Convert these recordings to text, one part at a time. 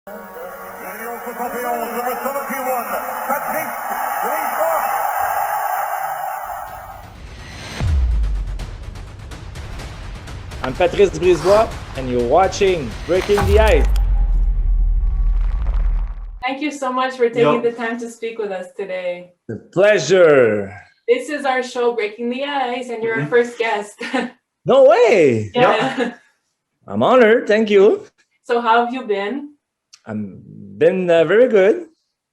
L'Union 71, number 71, Patrice Brisebois. I'm Patrice Brisebois, and you're watching Breaking the Ice. Thank you so much for taking the time to speak with us today. The pleasure. This is our show, Breaking the Ice, and you're our first guest. No way. Yeah. I'm honored. Thank you. So how have you been? I've been very good.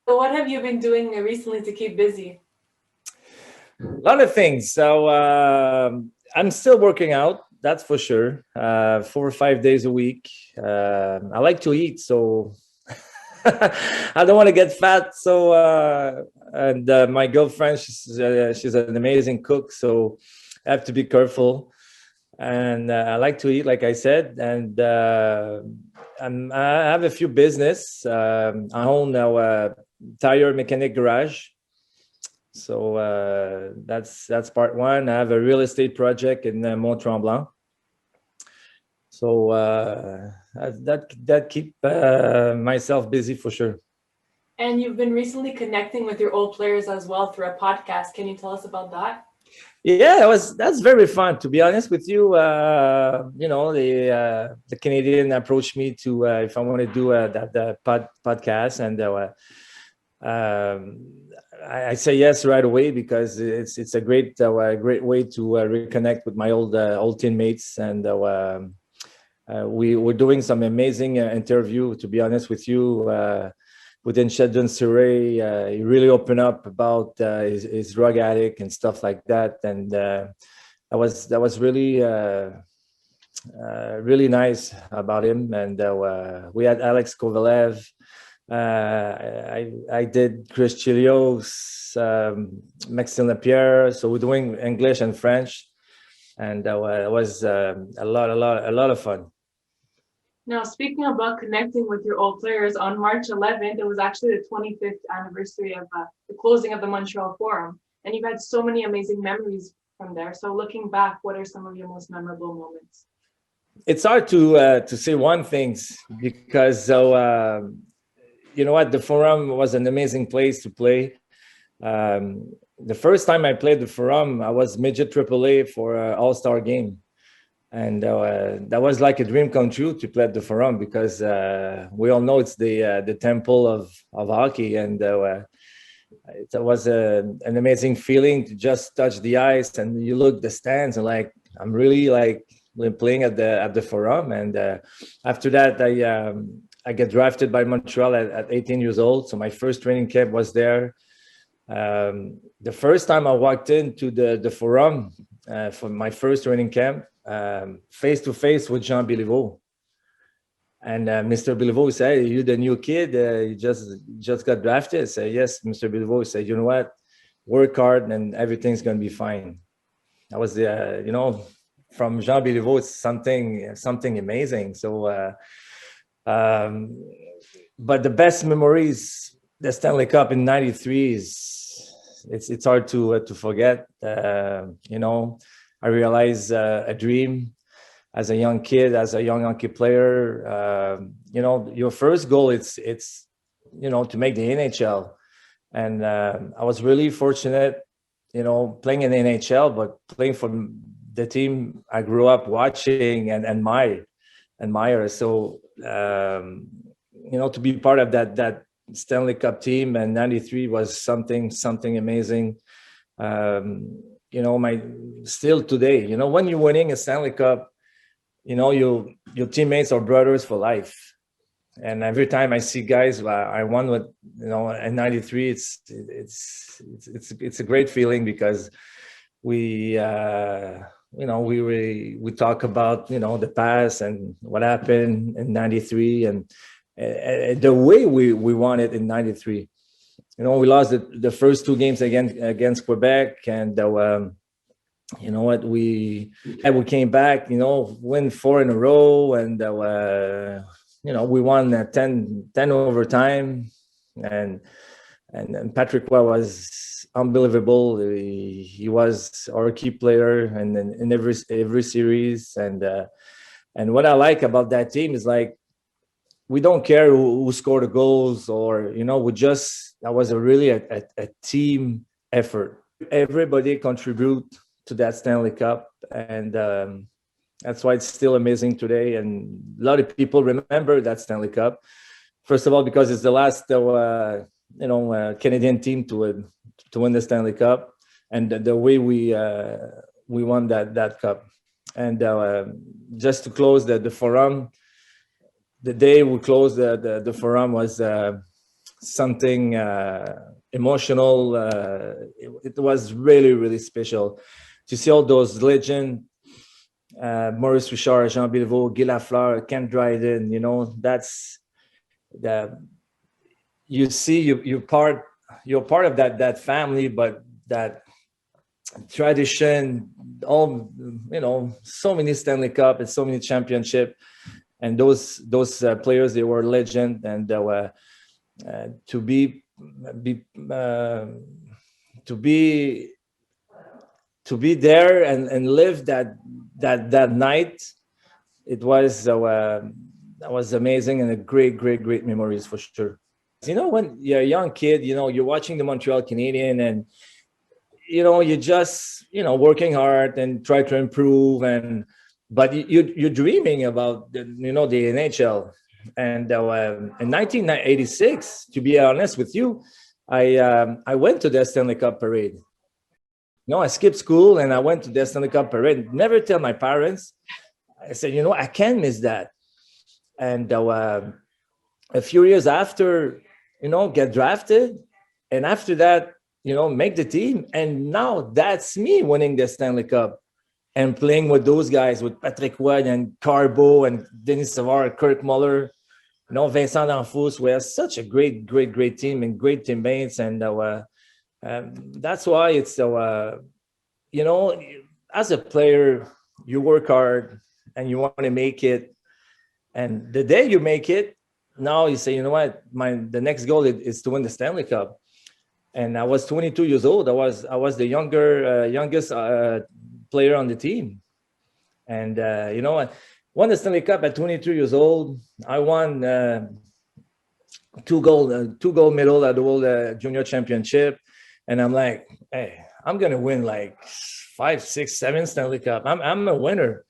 So what have you been doing recently to keep busy? A lot of things. So I'm still working out. That's for sure. 4 or 5 days a week. I like to eat, so I don't want to get fat. So and my girlfriend, she's an amazing cook, so I have to be careful. And I like to eat, like I said, and I have a few business. I own now a tire mechanic garage. So that's part one. I have a real estate project in Montreal. So that keep myself busy for sure. And you've been recently connecting with your old players as well through a podcast. Can you tell us about that? Yeah, that's very fun. To be honest with you, the Canadien approached me to if I want to do the podcast, and I say yes right away because it's a great way to reconnect with my old teammates, and we were doing some amazing interview. To be honest with you. Within Sheldon Surrey, he really opened up about his drug addict and stuff like that, and that was really really nice about him. And we had Alex Kovalev. I did Chris Chilios, Maxime Lapierre. So we're doing English and French, and it was a lot of fun. Now, speaking about connecting with your old players, on March 11th, it was actually the 25th anniversary of the closing of the Montreal Forum. And you've had so many amazing memories from there. So looking back, what are some of your most memorable moments? It's hard to say one thing because, you know what, the Forum was an amazing place to play. The first time I played the Forum, I was midget AAA for an all-star game. And that was like a dream come true to play at the Forum because we all know it's the temple of hockey, and it was an amazing feeling to just touch the ice and you look the stands and like I'm really like playing at the Forum. And after that, I get drafted by Montreal at 18 years old. So my first training camp was there. The first time I walked into the Forum for my first training camp. Face to face with Jean Béliveau, and Mr. Béliveau said, "You the new kid? You just got drafted." I said, "Yes." Mr. Béliveau said, "You know what? Work hard, and everything's gonna be fine." That was from Jean Béliveau. It's something amazing. So, but the best memories, the Stanley Cup in '93 it's hard to forget. I realized a dream as a young kid, as a young hockey player. Your first goal it's to make the NHL, and I was really fortunate, playing in the NHL, but playing for the team I grew up watching and admire. So to be part of that Stanley Cup team and '93 was something amazing. Still today, when you're winning a Stanley Cup, your teammates are brothers for life. And every time I see guys, I won with, in '93, it's a great feeling because we talk about, the past and what happened in '93 and the way we won it in '93. We lost the first two games against Quebec, and we came back, win 4 in a row, and we won 10 overtime, and Patrick was unbelievable. He was our key player, and in every series, and what I like about that team is like we don't care who scored the goals, or we just, that was a team effort. Everybody contribute to that Stanley Cup, and that's why it's still amazing today. And a lot of people remember that Stanley Cup. First of all, because it's the last Canadian team to win the Stanley Cup, and the way we won that cup. And just to close the forum, the day we closed the forum was something emotional. It was really, really special to see all those legends, Maurice Richard, Jean Béliveau, Guy Lafleur, Ken Dryden. That's the, you see, you're part of that family, but that tradition, all, so many Stanley Cup and so many championship, and those players, they were legend. And to be there and live that night, it was that was amazing, and a great memories for sure. When you're a young kid, you're watching the Montreal Canadien, and you're just working hard and try to improve, but you're dreaming about the NHL. And in 1986, to be honest with you, I went to the Stanley Cup parade. I skipped school and I went to the Stanley Cup parade. Never tell my parents. I said, I can't miss that. And a few years after, get drafted, and after that, make the team. And now that's me winning the Stanley Cup and playing with those guys, with Patrick Wood and Carbo and Denis Savard, Kirk Muller, Vincent D'Anfous. We have such a great team and great teammates. And that's why it's, as a player, you work hard and you want to make it. And the day you make it, now you say, the next goal is to win the Stanley Cup. And I was 22 years old. I was the youngest player on the team. And, I won the Stanley Cup at 22 years old. I won two gold medal at the World Junior Championship. And I'm like, hey, I'm going to win like 5, 6, 7 Stanley Cup. I'm a winner.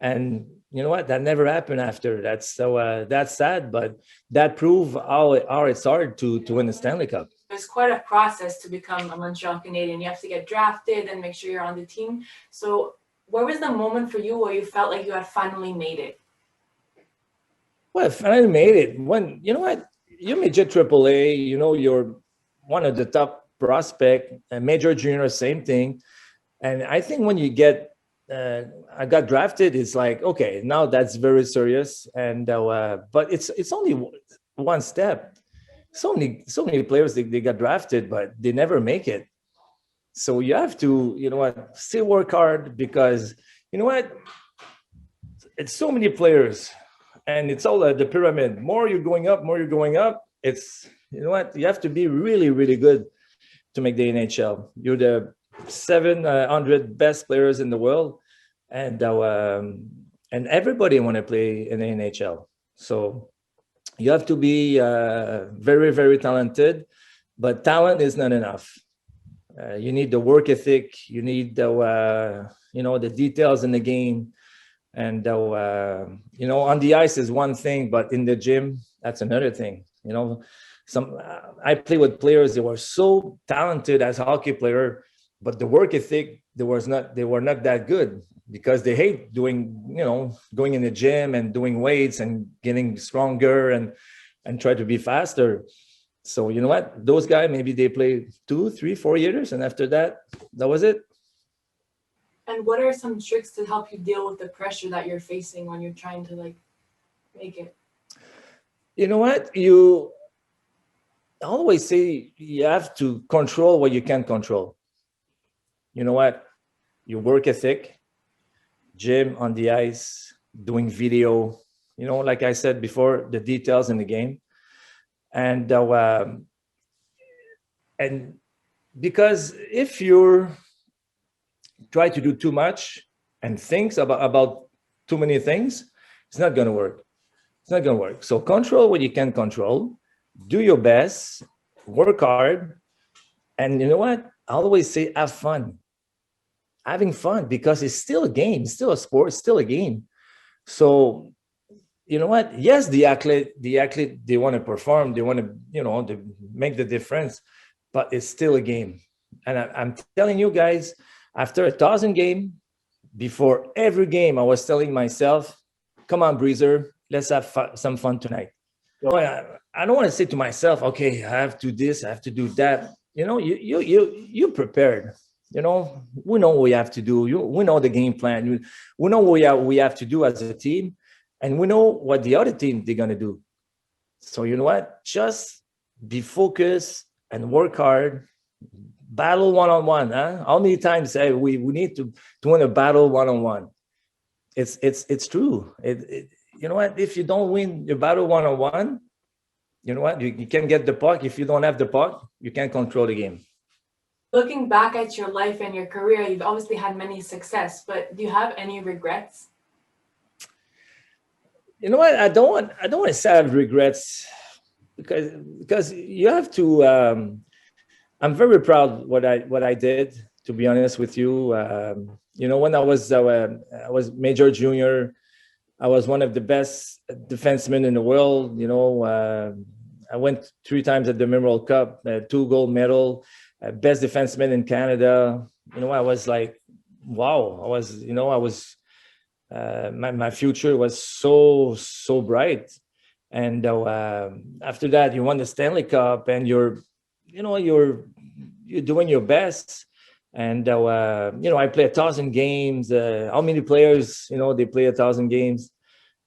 And you know what? That never happened after. That's sad, but that proved how it's hard to win the Stanley Cup. It's quite a process to become a Montreal Canadien. You have to get drafted and make sure you're on the team. So where was the moment for you where you felt like you had finally made it? Well, I finally made it when, you major AAA, you're one of the top prospect, and major junior, same thing. And I think when you get, I got drafted, it's like, okay, now that's very serious. And, but it's only one step. So many players, they got drafted, but they never make it. So you have to, still work hard, because it's so many players, and it's all the pyramid. More you're going up, it's, you have to be really, really good to make the NHL. You're the 700 best players in the world, and everybody want to play in the NHL. So you have to be very, very talented, but talent is not enough. You need the work ethic. You need the details in the game, and on the ice is one thing, but in the gym, that's another thing. I play with players that were so talented as hockey player, but the work ethic, they were not that good, because they hate doing, going in the gym and doing weights and getting stronger and try to be faster. So those guys, maybe they play 2, 3, 4 years, and after that was it. And what are some tricks to help you deal with the pressure that you're facing when you're trying to make it? You always say you have to control what you can control. Your work ethic, gym, on the ice, doing video, like I said before, the details in the game. And because if you try to do too much and think about too many things, it's not going to work. It's not going to work. So control what you can control, do your best, work hard. And you know what? I always say, have fun. Having fun, because it's still a game, it's still a sport, it's still a game. So, you know what? Yes, the athlete, they want to perform, they want to, to make the difference, but it's still a game. And I'm telling you guys, after 1,000 games, before every game, I was telling myself, come on, Breezer, let's have some fun tonight. I don't want to say to myself, okay, I have to do this, I have to do that. You prepared. We know what we have to do. We know the game plan. We know what we have to do as a team, and we know what the other team they're gonna do. So you know what? Just be focused and work hard. Battle one-on-one. Huh? How many times we need to win a battle one-on-one? It's true. You know what? If you don't win your battle one-on-one, you know what? You can't get the puck. If you don't have the puck, you can't control the game. Looking back at your life and your career, you've obviously had many success, but do you have any regrets? You know what? I don't want to say I have regrets, because you have to. I'm very proud what I did. To be honest with you, when I was major junior, I was one of the best defensemen in the world. I went 3 times at the Memorial Cup, 2 gold medal. Best defenseman in Canada. I was like, wow. My future was so bright. And after that, you won the Stanley Cup, and you're doing your best. And I play 1,000 games. How many players they play 1,000 games?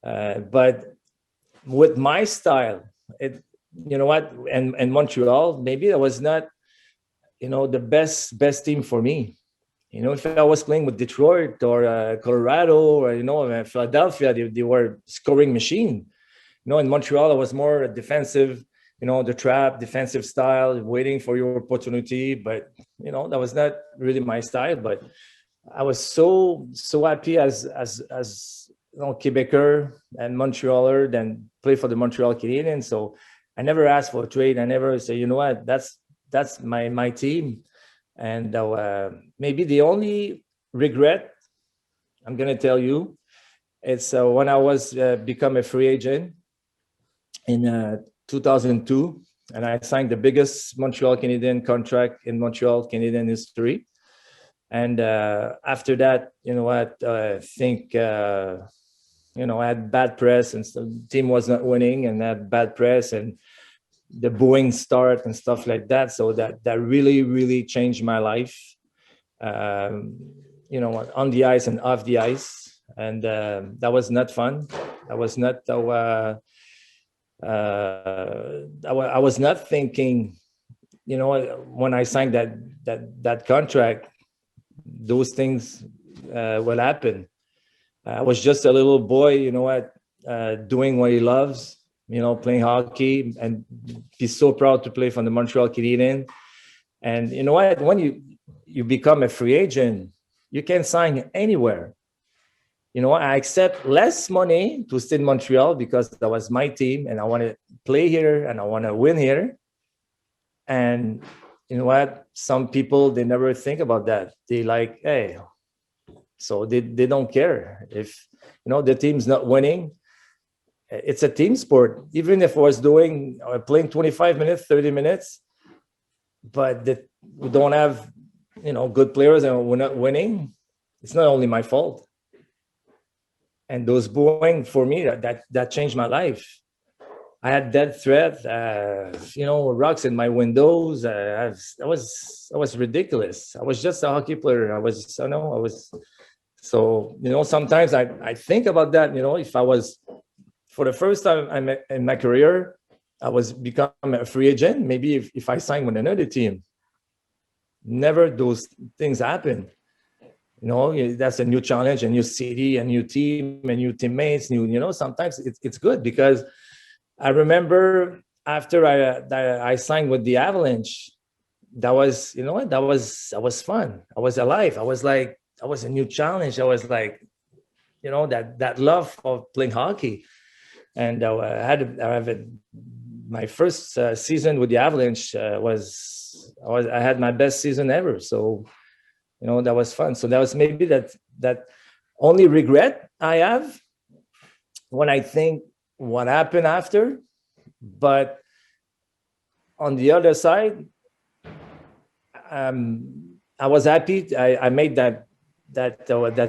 But with my style, and Montreal, maybe that was not the best team for me. If I was playing with Detroit or Colorado or Philadelphia, they were scoring machine. In Montreal, I was more defensive, the trap, defensive style, waiting for your opportunity. But that was not really my style. But I was so happy as Quebecer and Montrealer, then play for the Montreal Canadiens. So I never asked for a trade. I never say, you know what, that's my team. And maybe the only regret I'm going to tell you, it's when I was become a free agent in 2002, and I signed the biggest Montreal Canadian contract in Montreal Canadian history. And after that, I think, I had bad press, and the team was not winning, and had bad press, and the booing start and stuff like that. So that really, really changed my life, on the ice and off the ice. And that was not fun. That was not, I was not thinking, when I signed that contract, those things will happen. I was just a little boy, doing what he loves, playing hockey, and he's so proud to play for the Montreal Canadiens. And you know what? When you become a free agent, you can sign anywhere. I accept less money to stay in Montreal because that was my team, and I want to play here and I want to win here. And you know what? Some people, they never think about that. They like, hey, so they don't care if the team's not winning. It's a team sport. Even if I was playing 25 minutes, 30 minutes, but we don't have good players and we're not winning, it's not only my fault. And those booing, for me, that changed my life. I had death threat, rocks in my windows. I was ridiculous. I was just a hockey player. So sometimes I think about that. If I was, for the first time in my career, I was become a free agent. Maybe if I signed with another team, never those things happen. That's a new challenge, a new city, a new team, a new teammates. Sometimes it's good, because I remember after I signed with the Avalanche, that was fun. I was alive. I was a new challenge. I was like, that love of playing hockey. And my first season with the Avalanche I had my best season ever. So, that was fun. So that was maybe that only regret I have when I think what happened after. But on the other side, I was happy I made that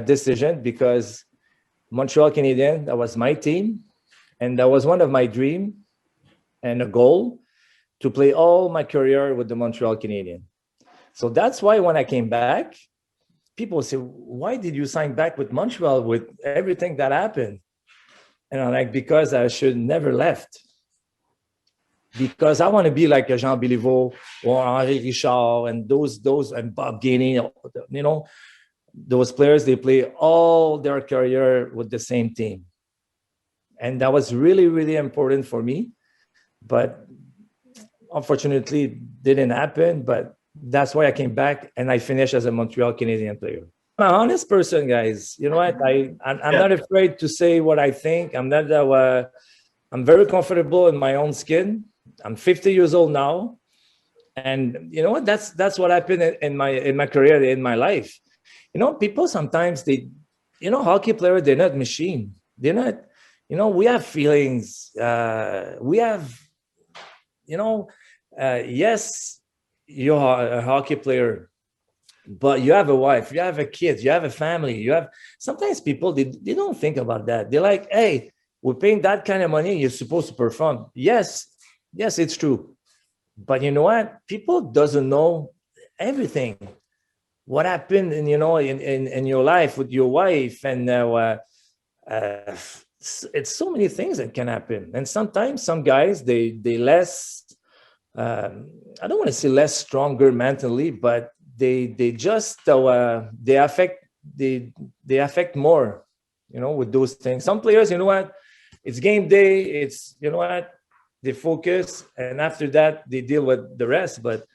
decision, because Montreal Canadien, that was my team, and that was one of my dream and a goal to play all my career with the Montreal Canadien. So that's why when I came back, people say, why did you sign back with Montreal with everything that happened? And I'm like, because I should never left. Because I want to be like a Jean Béliveau or Henri Richard and those and Bob Gainey, those players, they play all their career with the same team. And that was really, really important for me. But unfortunately, it didn't happen. But that's why I came back and I finished as a Montreal Canadien player. I'm an honest person, guys. You know what? I'm not afraid to say what I think. I'm very comfortable in my own skin. I'm 50 years old now. And you know what? That's what happened in my career, in my life. People sometimes hockey players, they're not machine. They're not, we have feelings. We have, yes, you're a hockey player, but you have a wife, you have a kid, you have a family, sometimes people, they don't think about that. They're like, hey, we're paying that kind of money, you're supposed to perform. Yes, it's true. But you know what? People doesn't know everything. What happened in your life with your wife, and it's so many things that can happen. And sometimes some guys, they less, I don't want to say less stronger mentally, but they just they affect more, with those things. Some players, it's game day, it's they focus, and after that they deal with the rest. But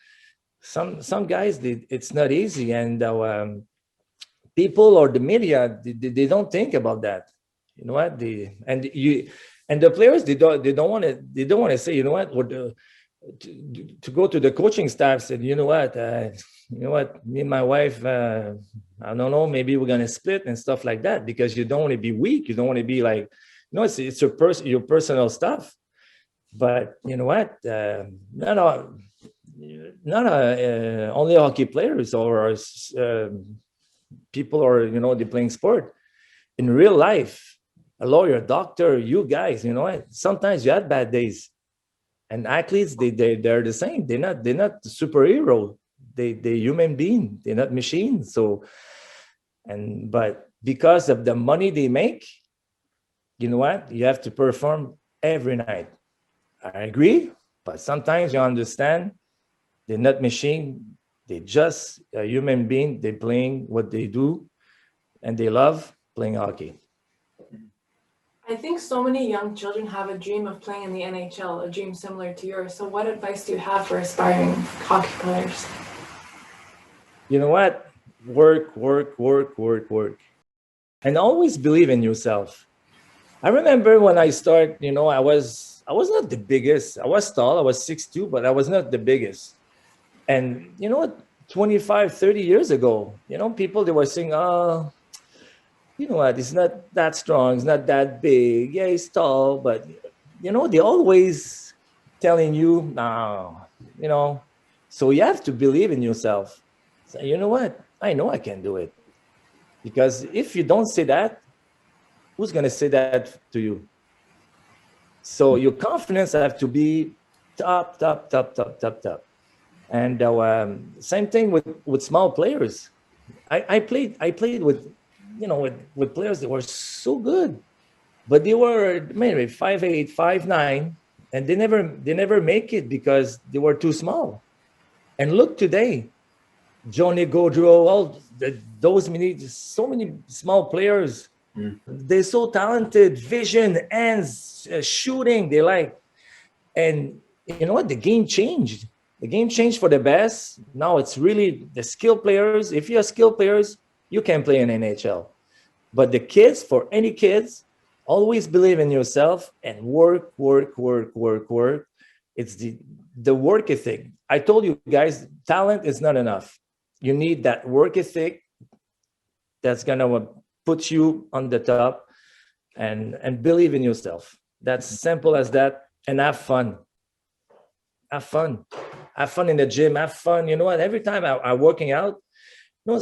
some guys, it's not easy, and people or the media, they don't think about that. You know what? And the players, they don't want to say, to go to the coaching staff, said, me and my wife, I don't know, maybe we're gonna split and stuff like that, because you don't want to be weak. You don't want to be like, it's your personal stuff. But you know what? Not only hockey players or people, or they're playing sport. In real life, a lawyer, doctor, you guys, sometimes you have bad days. And athletes, they're the same. They're not superhero. They're human being. They're not machines. So, but because of the money they make, you know what? You have to perform every night. I agree, but sometimes you understand they're not machine. They're just a human being. They're playing what they do, and they love playing hockey. I think so many young children have a dream of playing in the NHL, a dream similar to yours. So what advice do you have for aspiring hockey players? You know what? Work. And always believe in yourself. I remember when I started, I was not the biggest. I was tall, I was 6'2", but I was not the biggest. And 25, 30 years ago, people, they were saying, oh, he's not that strong, he's not that big. Yeah, he's tall, but they always telling you, no, so you have to believe in yourself. So, you know what? I know I can do it. Because if you don't say that, who's going to say that to you? So your confidence have to be top. And same thing with small players. I played with, with players that were so good, but they were maybe 5'8", 5'9", and they never make it because they were too small. And look today, Johnny Gaudreau, so many small players. They're so talented, vision, hands, shooting, they like. And you know what? The game changed. The game changed for the best. Now it's really the skilled players. If you're skilled players, you can play in NHL. But the kids, for any kids, always believe in yourself and work. It's the work ethic. I told you guys, talent is not enough. You need that work ethic that's gonna put you on the top, and believe in yourself. That's simple as that. And have fun. Have fun. Have fun in the gym. Have fun. You know what? Every time I'm working out, you know,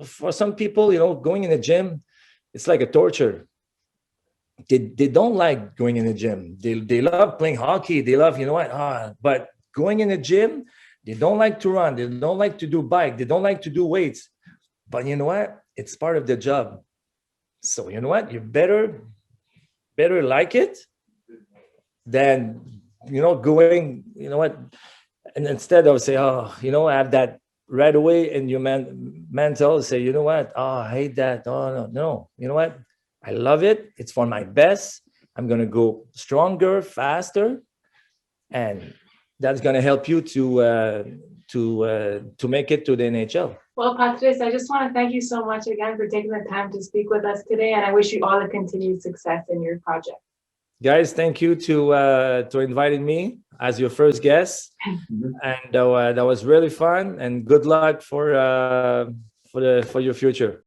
for some people, you know, going in the gym, it's like a torture. They don't like going in the gym. They love playing hockey. They love, you know what? But going in the gym, they don't like to run. They don't like to do bike. They don't like to do weights. But you know what? It's part of the job. So you know what? You better like it than, you know, going, you know what? And instead of say, oh, you know, have that right away in your mental, say, you know what? Oh, I hate that. Oh, no. You know what? I love it. It's for my best. I'm going to go stronger, faster. And that's going to help you to make it to the NHL. Well, Patrice, I just want to thank you so much again for taking the time to speak with us today, and I wish you all the continued success in your project. Guys, thank you to inviting me as your first guest, and that was really fun. And good luck for your future.